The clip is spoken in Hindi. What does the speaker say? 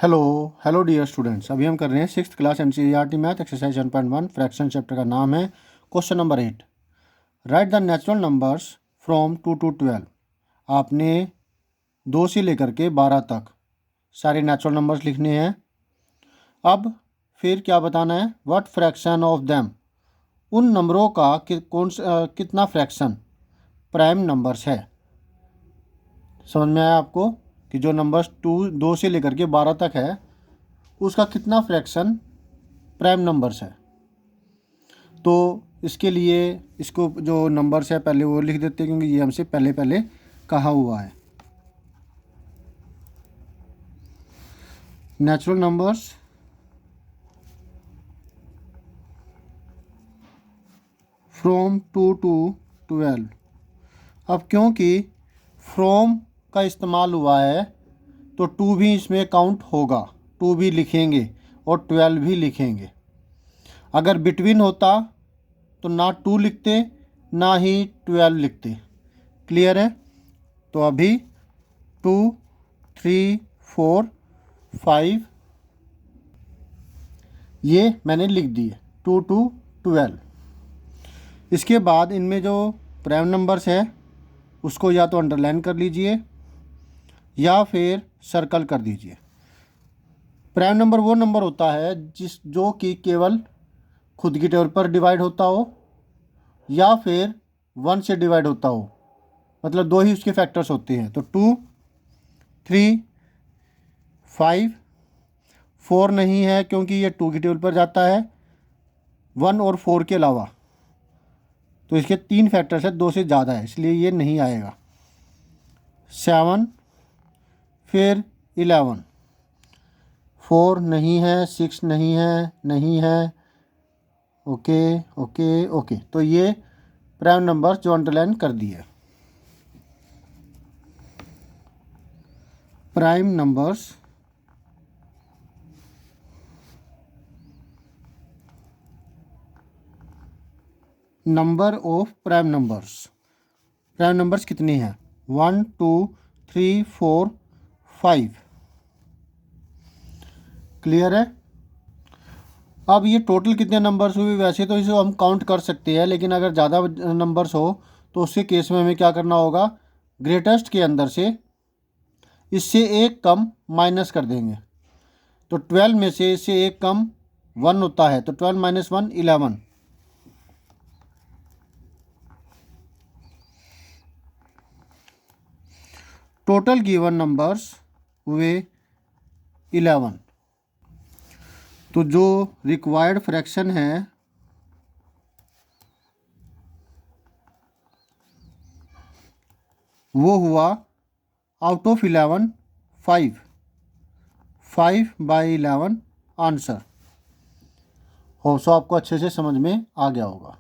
हेलो हेलो डियर स्टूडेंट्स, अभी हम कर रहे हैं 6th class NCERT math exercise 1.1 fraction chapter का नाम है question number 8। Right the natural numbers from 2 to 12। आपने 2 से लेकर के 12 तक सारे नेचुरल नंबर्स लिखने हैं। अब फिर क्या बताना है, व्हाट फ्रैक्शन ऑफ देम, उन नंबरों का कितना फ्रैक्शन प्राइम नंबर्स है। समझ में आया आपको कि जो नंबर्स 2 से लेकर के 12 तक है उसका कितना फ्रैक्शन प्राइम नंबर्स है। तो इसके लिए इसको जो नंबर्स है पहले वो लिख देते हैं, क्योंकि ये हमसे पहले पहले कहा हुआ है। Natural numbers from 2 to 12। अब क्योंकि फ्रॉम का इस्तेमाल हुआ है तो 2 भी इसमें काउंट होगा, 2 भी लिखेंगे और 12 भी लिखेंगे। अगर बिटवीन होता तो ना 2 लिखते ना ही 12 लिखते। क्लियर है? तो अभी 2, 3, 4, 5 ये मैंने लिख दिए 2 to 12। इसके बाद इनमें जो प्राइम नंबर्स है उसको या तो अंडरलाइन कर लीजिए या फिर सर्कल कर दीजिए। प्राइम नंबर वो नंबर होता है जो कि केवल खुद की टेबल पर डिवाइड होता हो या फिर 1 से डिवाइड होता हो, मतलब 2 ही उसके फैक्टर्स होते हैं। तो 2, 3, 5, 4 नहीं है क्योंकि ये 2 की टेबल पर जाता है 1 और 4 के अलावा, तो इसके 3 फैक्टर्स है, 2 से ज़्यादा है, इसलिए ये नहीं आएगा। 7, फिर 11, 4 नहीं है, 6 नहीं है, नहीं है। ओके ओके ओके, तो ये प्राइम नंबर्स जो अंडरलाइन कर दिए। Prime numbers number of prime numbers कितने हैं? 1, 2, 3, 4, 5। क्लियर है? अब ये टोटल कितने नंबर्स हुए, वैसे तो इसे हम काउंट कर सकते हैं, लेकिन अगर ज़्यादा नंबर्स हो तो उसके केस में हमें क्या करना होगा, ग्रेटेस्ट के अंदर से इससे एक कम माइनस कर देंगे। तो 12 में से इससे एक कम 1 होता है, तो 12 - 1 11। टोटल गिवन नंबर्स हुए 11। तो जो रिक्वायर्ड फ्रैक्शन है वो हुआ out of 11 5/11 answer. Hope so आपको अच्छे से समझ में आ गया होगा।